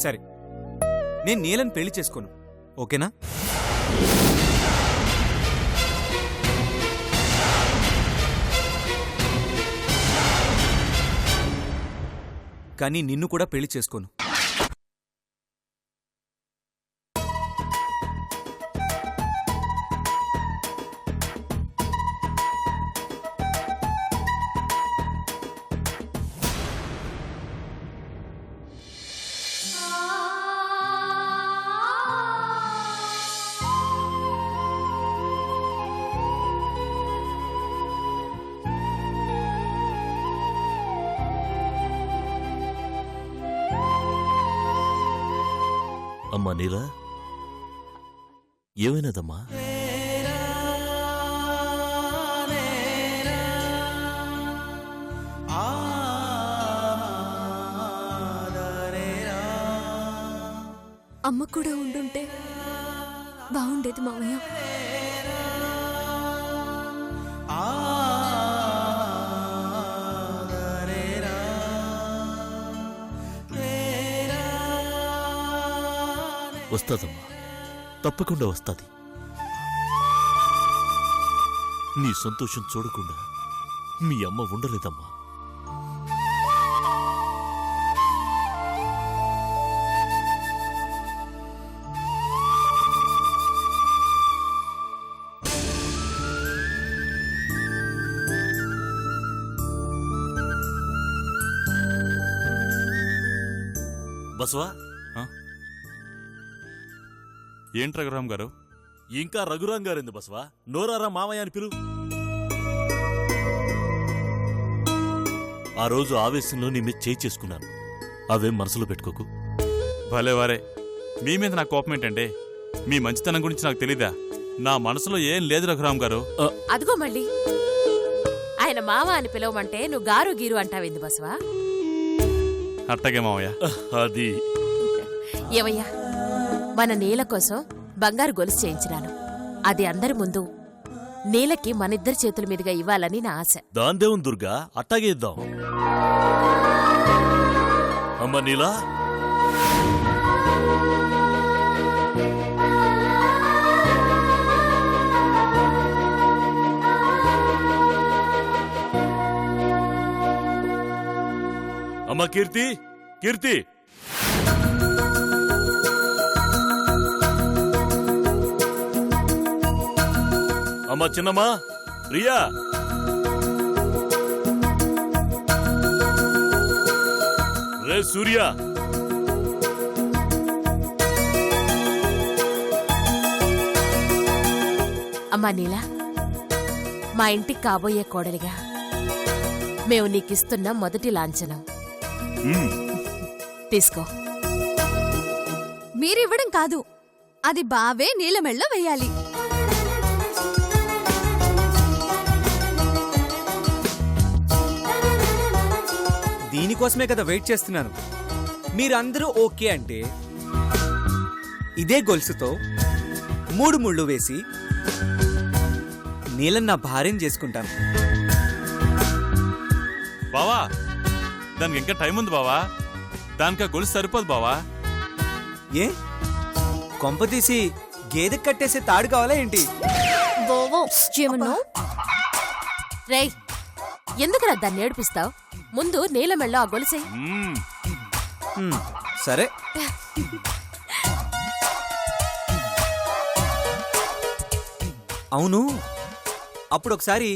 సరే, నేను నీలని పెళ్లి చేసుకోను, ఓకేనా? కానీ నిన్ను కూడా పెళ్లి చేసుకోను. అమ్మా నీలా, ఏమైనదమ్మా? అమ్మ కూడా ఉండుంటే బాగుండేది మావయ్య. వస్తాదమ్మా, తప్పకుండా వస్తాది. నీ సంతోషం చూడకుండా మీ అమ్మ ఉండలేదమ్మా. బసవా, ఏంటి రఘురామ్ గారు? ఇంకా రఘురాం గారింది బసవా, నోరారా మామయ్య అని పిలు. ఆ రోజు ఆవేశంలో నీ మీద చేయి చేసుకున్నాను, అవేం మనసులో పెట్టుకోకు. భలేవారే, మీ మీద నా కోపం ఏంటండి? మీ మంచితనం గురించి నాకు తెలీదా? నా మనసులో ఏం లేదు రఘురామ్ గారు. అదిగో మళ్ళీ ఆయన మామ అని పిలవమంటే నువ్వు గారు గీరు అంటావింది బసవా. అట్టగే మావయ్య. అది ఏమయ్యా, మన నీల కోసం బంగారు గొలుసు చేయించినాను. అది అందరి ముందు నీలకి మనిద్దరి చేతుల మీదుగా ఇవ్వాలని నా ఆశ. దాందేవం దుర్గా, అట్టాగే ఇద్దాం. అమ్మ నీలా, అమ్మ కీర్తి, కీర్తి, అమ్మ చిన్నమ్మా, రియా, రే సూర్య, అమ్మా నీల, మా ఇంటికి కాబోయే కోడలిగా మేము నీకిస్తున్న మొదటి లాంఛనం తీసుకో. మీరివ్వడం కాదు, అది బావే నీలమెళ్ళ వెయ్యాలి. దీనికోసమే కదా వెయిట్ చేస్తున్నాను. మీరందరూ ఓకే అంటే ఇదే గొలుసుతో 3 ముళ్ళు వేసి నీళ్ళని నా భార్యను చేసుకుంటాను. బావా, దానికి ఇంకా టైం ఉంది బావా. దానికి ఆ గొలుసు సరిపోదు బావా. ఏ కొంపతీసి గేదె కట్టేసే తాడు కావాలా ఏంటి? రేయ్, ఎందుకురా దాన్ని ఏడిపిస్తావు? ముందు నీలమెళ్ళో ఆ గొలుసే. సరే, అవును, అప్పుడొకసారి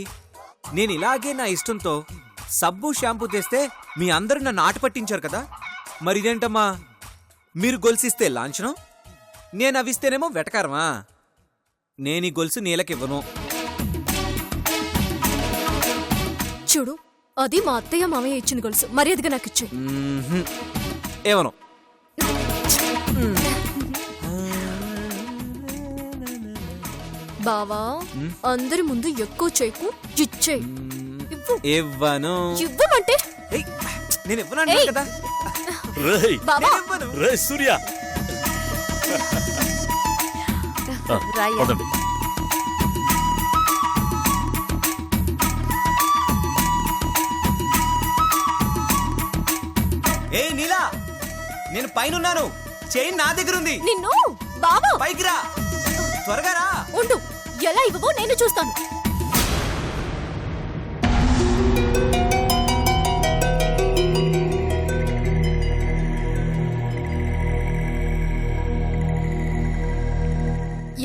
నేను ఇలాగే నా ఇష్టంతో సబ్బు షాంపూ తెస్తే మీ అందరూ నన్ను ఆట పట్టించారు కదా. మరిదేంటమ్మా, మీరు గొలుసిస్తే లాంఛనం, నేను అవిస్తేనేమో వెటకారమా? నేను ఈ గొలుసు నీలకివ్వను. చూడు, అది మా అత్తయ్య మామయ్య ఇచ్చిన గొలుసు, మర్యాదగా నాకు ఇచ్చే. ఏమను? బావా, అందరి ముందు ఎక్కువ చేయకు, ఇచ్చేయి. ఇవ్వను. ఇవ్వమంటే నేను ఇవ్వను కదా. రేయ్, బావా, రే సూర్య, పదండి. ఏ నీలా, నేను పైనున్నాను. చైన్ నా దగ్గర ఉంది. నిన్ను బావా పైకి రా, త్వరగా రా. ఉండు, ఎలా ఇవ్వవో నేను చూస్తాను.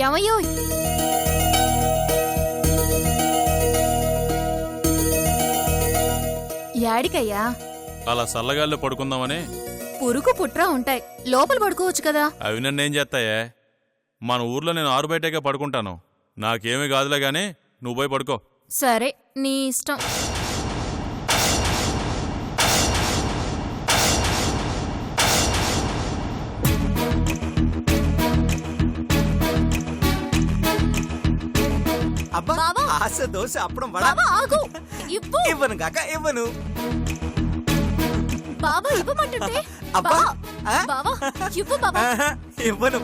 ఏమయ్యో, యాడికయ్యా? అలా చల్లగాల్లో పడుకుందామని. పురుగు పుట్ర ఉంటాయి, లోపల పడుకోవచ్చు కదా. అవి నన్నేం చేస్తాయే? మన ఊర్లో నేను ఆరు బయటగా పడుకుంటాను. నాకేమీ కాదులే గానీ నువ్వు పోయి పడుకో. సరే, నీ ఇష్టం. అబ్బా, బావా. ఆశ దోశ అప్పడం వడ. బావా ఆగు, ఇవ్వు. ఇవ్వను కాక ఇవ్వను. బావా ఇవ్వమంటుంటే. అబ్బా. బావా, ఆ? బావా ఇవ్వు బావా. ఆహా, ఇవ్వను.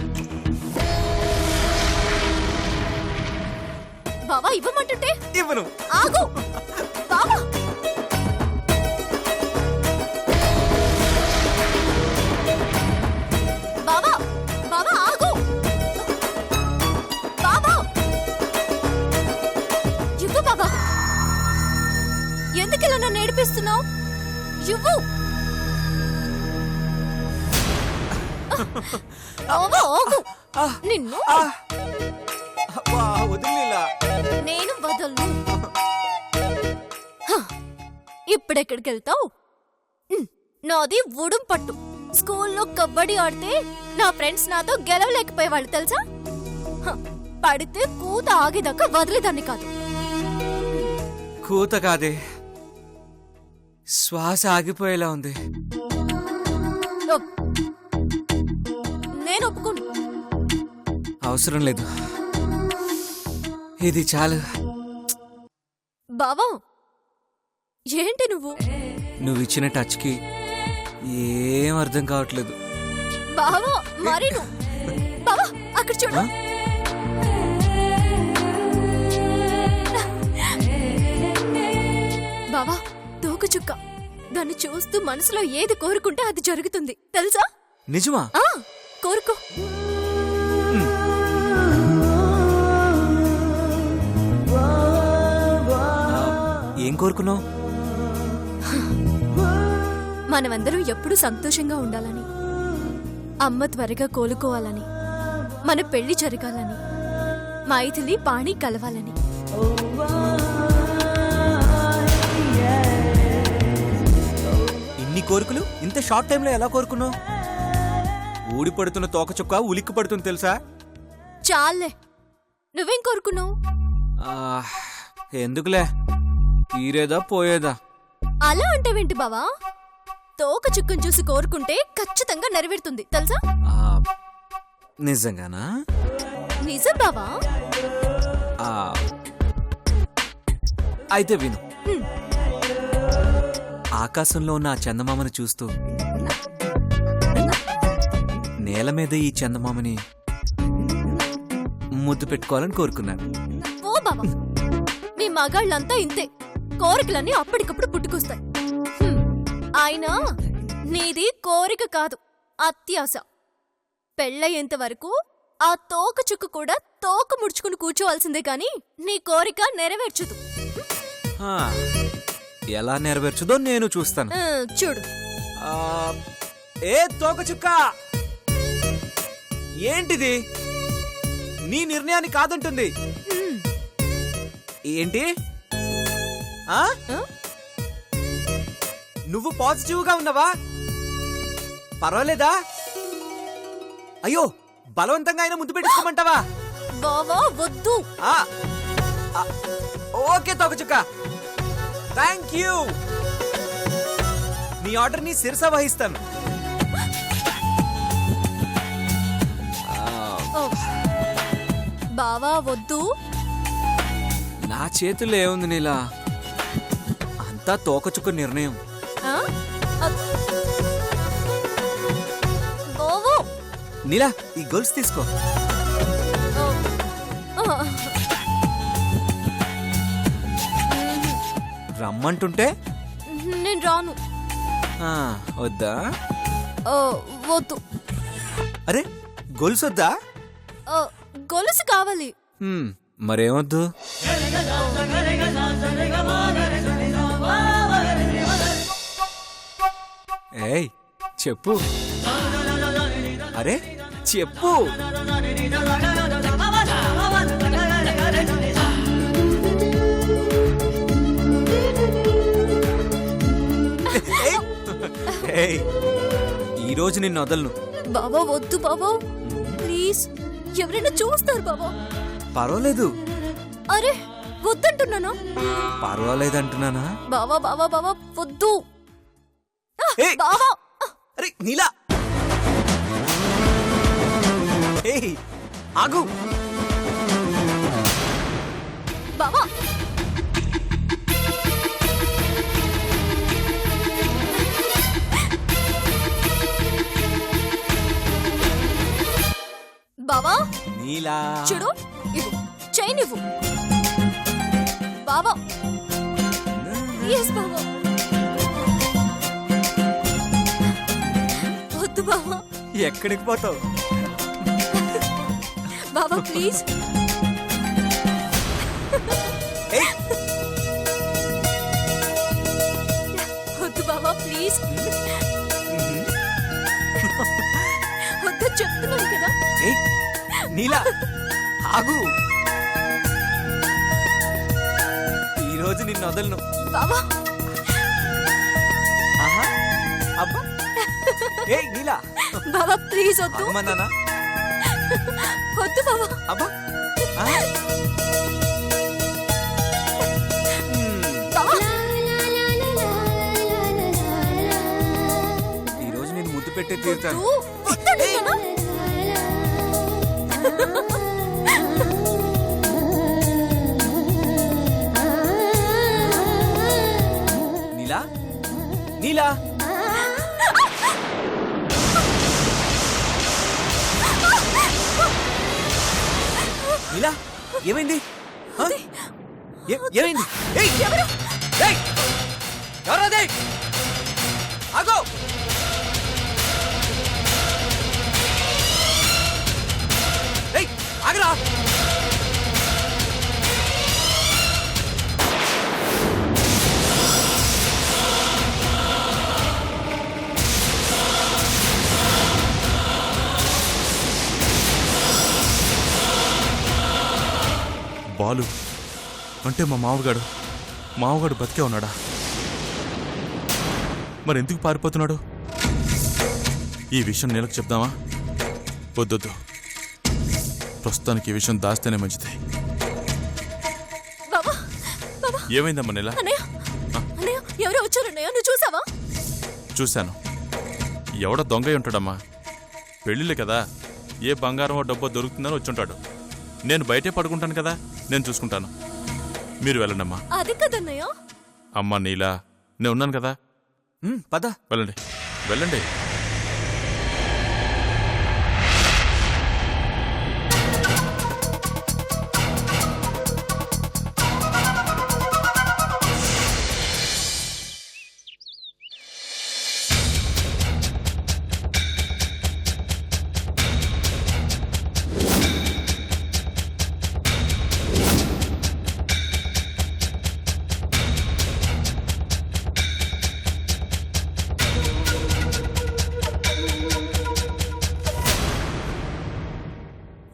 బావా ఇవ్వమంటుంటే. ఇవ్వను. ఆగు బావా. బావా, బావా ఆగు. బావా ఇవ్వు బావా. ఎందుకు ఇలా నన్ను ఏడిపిస్తున్నావు? ఇవ్వు. బావా ఆగు. నిన్ను అబ్బా, వదిలేలా. నేను వదలను. హ, ఇప్పుడెక్కడికి వెళ్తావు? నాది వుడుం పట్టు. స్కూల్లో కబడ్డీ ఆడితే నా ఫ్రెండ్స్ నాతో గెలవలేకపోయేవాళ్ళు తెలుసా? హ, పడితే కూత ఆగేదాకా వదిలేదాన్ని కాదు. కూత కాదే, శ్వాస ఆగిపోయేలా ఉంది. ఒప్. నేను ఒప్పుకోను. అవసరం లేదు, ఇది చాలు. బావా ఏంటి నువ్వు? నువ్వు ఇచ్చిన టచ్కి ఏం అర్థం కావట్లేదు. బావా మరి నువ్వు. బావా అక్కడ చూడు. ఆ? బావా తోక చుక్క. దాన్ని చూస్తూ మనసులో ఏది కోరుకుంటే అది జరుగుతుంది తెలుసా? నిజమా? ఆ కోరుకో. ఏం కోరుకున్నావు? మనమందరం ఎప్పుడూ సంతోషంగా ఉండాలని, అమ్మ త్వరగా కోలుకోవాలని, మన పెళ్లి జరగాలని, మైథిలి పాణి కలవాలని. ఇన్ని కోరికలు ఇంత షార్ట్ టైంలో ఎలా కోరుకున్నావు? ఊడి పడుతున్న తోక చుక్క ఉలిక్కి పడుతుంది తెలుసా? చాలే, నువ్వేం కోరుకున్నావు? ఆ, ఎందుకులే, తీరేదా పోయేదా. అలా అంటావేంటి బావా? తోక చుక్కను చూసి కోరుకుంటే ఖచ్చితంగా నెరవేరుతుంది తెలుసా? ఆ, నిజంగానా? నిజం బావా. ఆ, అయితే విను. హ్మ్. ఆకాశంలో ఉన్న ఆ చందమామని చూస్తూ నేల మీద ఈ చందమామని ముద్దు పెట్టుకోవాలని కోరుకున్నాను. ఓ బావా, మీ మగాళ్ళంతా ఇంతే, కోరికలన్నీ అప్పటికప్పుడు పుట్టుకొస్తాయి. హ్మ్. అయినా నీది కోరిక కాదు, అత్యాశ. పెళ్ళయ్యేంత వరకు ఆ తోక చుక్క కూడా తోక ముడుచుకుని కూర్చోవాల్సిందే కాని నీ కోరిక నెరవేర్చదు. ఆ, ఎలా నెరవేర్చుదో నేను చూస్తాను. చూడు. ఆ, ఏ తోక చుక్క, ఏంటిది? నీ నిర్ణయాన్ని కాదంటుంది. హ్మ్. ఏంటి? ఆ? ఆ? నువ్వు పాజిటివ్ గా ఉన్నావా? పర్వాలేదా? అయ్యో, బలవంతంగా అయినా ముద్దు పెట్టుకోమంటావా? బావా వద్దు. ఆ, ఆ, ఓకే తోకచుక్క, థ్యాంక్ యూ. నీ ఆర్డర్ ని శిరస వహిస్తాను. ఓ. బావా వద్దు. నా చేతుల్లో ఏముంది నీలా? అంతా తోకచుక్క నిర్ణయం. ఆ? బావో. నీలా, ఈ గొలుసు తీసుకో. ఆ. రమ్మంటుంటే నేను రాను. ఆ, వద్దా? ఆ, వద్దు. అరే గొలుసొద్దా? ఆ, గొలుసు కావాలి. మరేమొద్దు? ఏయ్ చెప్పు. అరే చెప్పు. ఏయ్, ఈరోజు నిన్ను వదలను. బాబా వద్దు బాబా, ప్లీజ్. ఎవరైనా చూస్తారు బాబా. పర్వాలేదు. అరే వద్దంటున్నాను. పర్వాలేదంటున్నానా? బావా బావా బావా వద్దు. ఏయ్! బావా అరే నీలా, ఏయ్ ఆగు. బావా బావా నీలా చూడు, ఇవ్వు చైన్ ఇవ్వు. బావా ప్లీజ్ బావా. వద్దు బావా. ఎక్కడికి పోతావు? బావా ప్లీజ్. ఏయ్ వద్దు బావా ప్లీజ్. వద్దు చెప్తున్నాను కదా. ఏయ్ నీలా ఆగు. ఈరోజు నిన్ను వదలను. బావా ఆహా అబ్బా. ఏయ్ నీలా బావా ప్లీజ్ వద్దు. అమ్మా నాన్న. వద్దు బావా. అబ్బా ఆ? బావా ఈరోజు నేను ముద్దు పెట్టే తీరుతాను. వద్దంటున్నానా? నీలా నీలా నీలా ఏమైంది? ఆ? ఏమైంది? ఏయ్! ఏయ్! ఎవరది? ఆగు! ఏయ్! ఆగరా! బాలు అంటే మా మామగాడు బతికే ఉన్నాడా? మరి ఎందుకు పారిపోతున్నాడు? ఈ విషయం నీలకు చెప్దామా? వద్దొద్దు, ప్రస్తుతానికి ఈ విషయం దాస్తేనే మంచిది. బావా బావా. ఏమైందమ్మా నెల? అన్నయ్య అన్నయ్య ఎవరో వచ్చారు అన్నయ్య, నువ్వు చూసావా? చూశాను. ఎవడ దొంగ ఉంటాడమ్మా. పెళ్ళిళ్ళే కదా, ఏ బంగారమో డబ్బో దొరుకుతుందని వచ్చుంటాడు. నేను బయటే పడుకుంటాను కదా, నేను చూసుకుంటాను. మీరు వెళ్ళండమ్మా. అది కదన్నయ్య. అమ్మా నీలా, నేను ఉన్నాను కదా, పద. వెళ్ళండి వెళ్ళండి.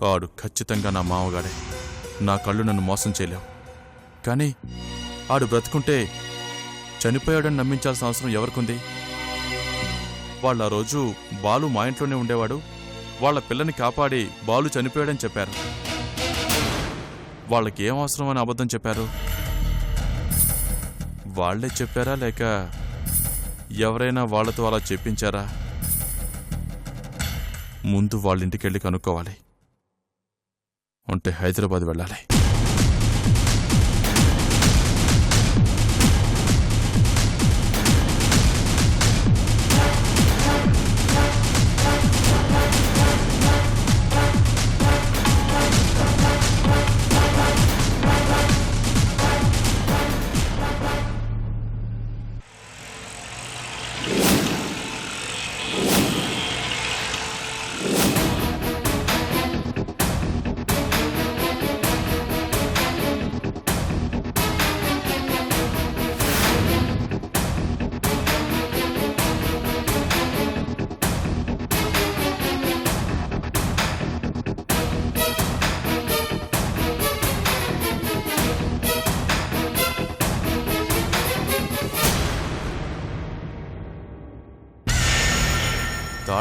ఆడు ఖచ్చితంగా నా మామగాడే. నా కళ్ళు నన్ను మోసం చేయలేవు. కానీ ఆడు బ్రతుకుంటే చనిపోయాడని నమ్మించాల్సిన అవసరం ఎవరికుంది? వాళ్ళు ఆ రోజు బాలు మా ఇంట్లోనే ఉండేవాడు, వాళ్ళ పిల్లని కాపాడి బాలు చనిపోయాడని చెప్పారు. వాళ్ళకి ఏం అవసరం అని అబద్ధం చెప్పారు? వాళ్లే చెప్పారా లేక ఎవరైనా వాళ్లతో అలా చెప్పించారా? ముందు వాళ్ళ ఇంటికెళ్ళి కనుక్కోవాలి. అంటే హైదరాబాద్ వెళ్ళాలి.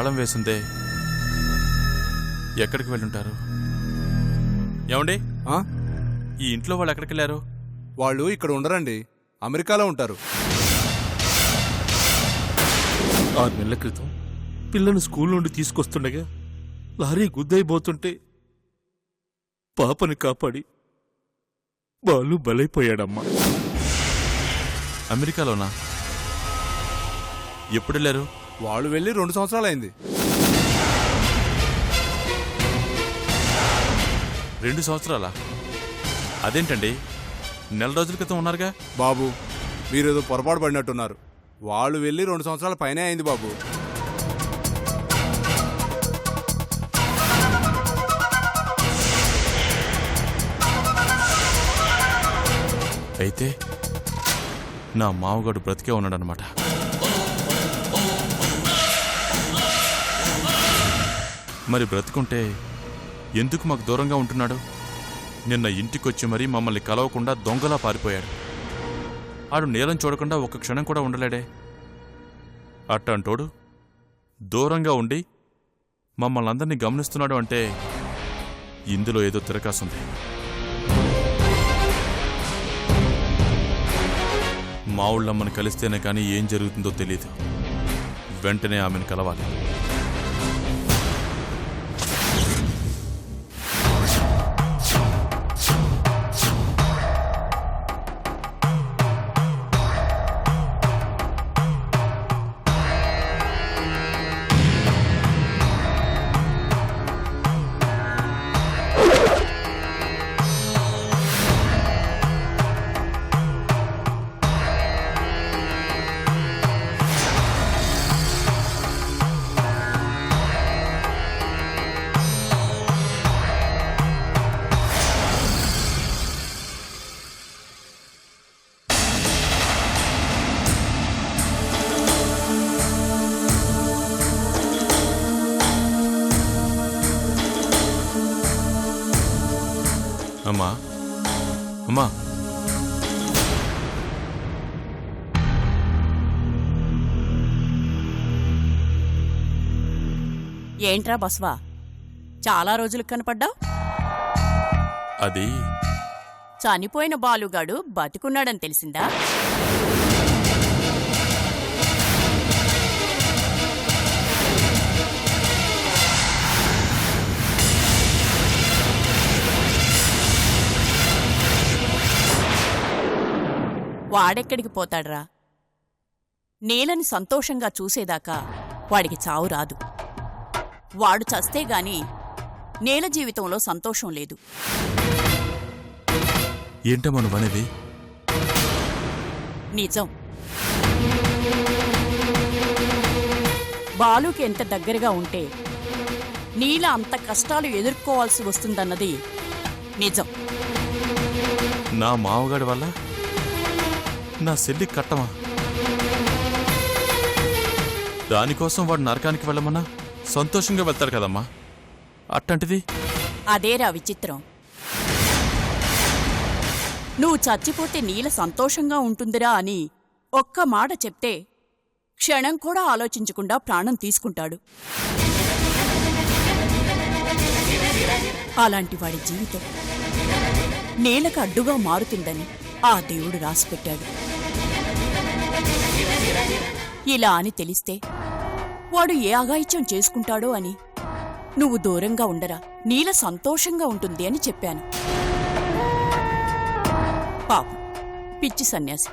తాళం వేసిందే. ఎక్కడికి వెళ్ళుంటారు? ఏమండి, ఆ? ఈ ఇంట్లో వాళ్ళు ఎక్కడికి వెళ్ళారు? వాళ్ళు ఇక్కడ ఉండరండి, అమెరికాలో ఉంటారు. 6 నెలల క్రితం పిల్లను స్కూల్ నుండి తీసుకొస్తుండగా లారీ గుద్దైపోతుంటే పాపని కాపాడి బాలు బలైపోయాడమ్మా. అమెరికాలోనా? ఎప్పుడు వెళ్ళారు? వాళ్ళు వెళ్ళి 2 సంవత్సరాలైంది. 2 సంవత్సరాలా? అదేంటండి, నెల రోజుల క్రితం ఉన్నారుగా? బాబు, మీరేదో పొరపాటు పడినట్టున్నారు. వాళ్ళు వెళ్ళి 2 సంవత్సరాల పైనే అయింది బాబు. అయితే నా మావగాడు బ్రతికే ఉన్నాడనమాట. మరి బ్రతుకుంటే ఎందుకు మాకు దూరంగా ఉంటున్నాడు? నిన్న ఇంటికొచ్చి మరీ మమ్మల్ని కలవకుండా దొంగలా పారిపోయాడు. ఆడు నేలం చూడకుండా ఒక్క క్షణం కూడా ఉండలేడే. అట్టంటోడు దూరంగా ఉండి మమ్మల్ని అందరినీ గమనిస్తున్నాడు అంటే ఇందులో ఏదో తిరకాసుంది. మా ఊళ్ళమ్మని కలిస్తేనే కానీ ఏం జరుగుతుందో తెలీదు. వెంటనే ఆమెను కలవాలి. అమ్మా, అమ్మా, ఏంట్రా బస్వా, చాలా రోజులకు కనపడ్డావు? అది చనిపోయిన బాలుగాడు బతికున్నాడని తెలిసిందా? వాడెక్కడికి పోతాడ్రా? నీలని సంతోషంగా చూసేదాకా వాడికి చావు రాదు. వాడు చస్తే గాని నేల జీవితంలో సంతోషం లేదు. ఏంటమ్మా నువ్వనేది? నిజం. బాలుకి ఎంత దగ్గరగా ఉంటే నీల అంత కష్టాలు ఎదుర్కోవాల్సి వస్తుందన్నది నిజం. నా మావగాడి వల్ల నా సెల్లి కట్టమా? దానికోసం వాడు నరకానికి వెళ్ళమన్నా సంతోషంగా వెళ్తాడు కదమ్మా. అట్టంటిది అదేరా విచిత్రం. నువ్వు చచ్చిపోతే నీల సంతోషంగా ఉంటుందిరా అని ఒక్క మాట చెప్తే క్షణం కూడా ఆలోచించకుండా ప్రాణం తీసుకుంటాడు. అలాంటి వాడి జీవితం నేలకు అడ్డుగా మారుతుందని ఆ దేవుడు రాసిపెట్టాడు. ఇలా అని తెలిస్తే వాడు ఏ అఘాయిత్యం చేసుకుంటాడో అని నువ్వు దూరంగా ఉండరా, నీల సంతోషంగా ఉంటుంది అని చెప్పాను. పాపం పిచ్చి సన్యాసి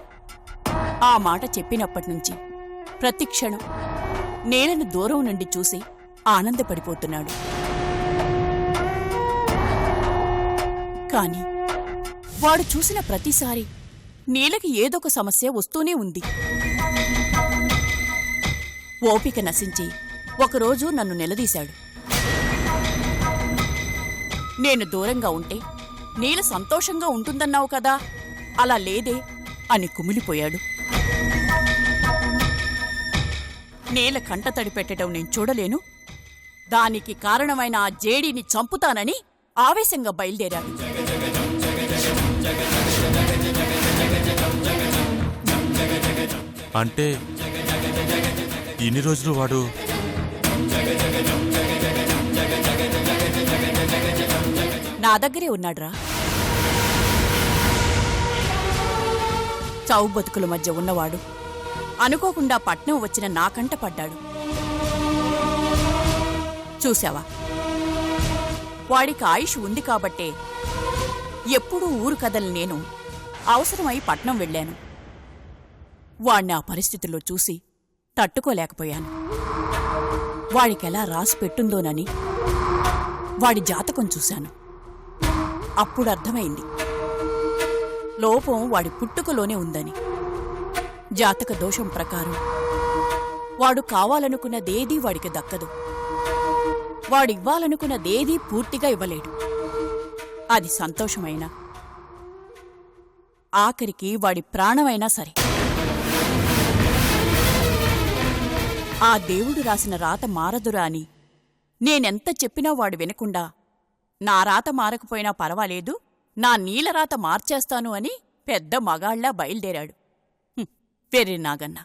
ఆ మాట చెప్పినప్పటినుంచి ప్రతి క్షణం నేలను దూరం నుండి చూసి ఆనందపడిపోతున్నాడు. కాని వాడు చూసిన ప్రతిసారి నీలకి ఏదొక సమస్య వస్తూనే ఉంది. ఓపిక నశించి ఒకరోజు నన్ను నిలదీశాడు. నేను దూరంగా ఉంటే నీల సంతోషంగా ఉంటుందన్నావు కదా, అలా లేదే అని కుమిలిపోయాడు. నేల కంటతడి పెట్టడం నేను చూడలేను, దానికి కారణమైన ఆ జేడీని చంపుతానని ఆవేశంగా బయలుదేరాడు. అంటే ఇన్ని రోజులు వాడు నా దగ్గరే ఉన్నాడ్రా. చావు బతుకుల మధ్య ఉన్నవాడు అనుకోకుండా పట్నం వచ్చిన నాకంట పడ్డాడు. చూశావా, వాడికి ఆయుష్ ఉంది కాబట్టే ఎప్పుడూ ఊరు కదలు నేను అవసరమై పట్నం వెళ్ళాను. వాణ్ణి ఆ పరిస్థితుల్లో చూసి తట్టుకోలేకపోయాను. వాడికెలా రాసి పెట్టుందోనని వాడి జాతకం చూశాను. అప్పుడు అర్థమైంది లోపం వాడి పుట్టుకలోనే ఉందని. జాతక దోషం ప్రకారం వాడు కావాలనుకున్నదేదీ వాడికి దక్కదు. వాడివ్వాలనుకున్నదేదీ పూర్తిగా ఇవ్వలేడు. అది సంతోషమైనా, ఆఖరికి వాడి ప్రాణమైనా సరే. ఆ దేవుడు రాసిన రాత మారదురా అని నేనెంత చెప్పినా వాడు వినకుండా, నా రాత మారకపోయినా పర్వాలేదు, నా నీలరాత మార్చేస్తాను అని పెద్ద మగాళ్లా బయలుదేరాడు. వెర్రి నాగన్న.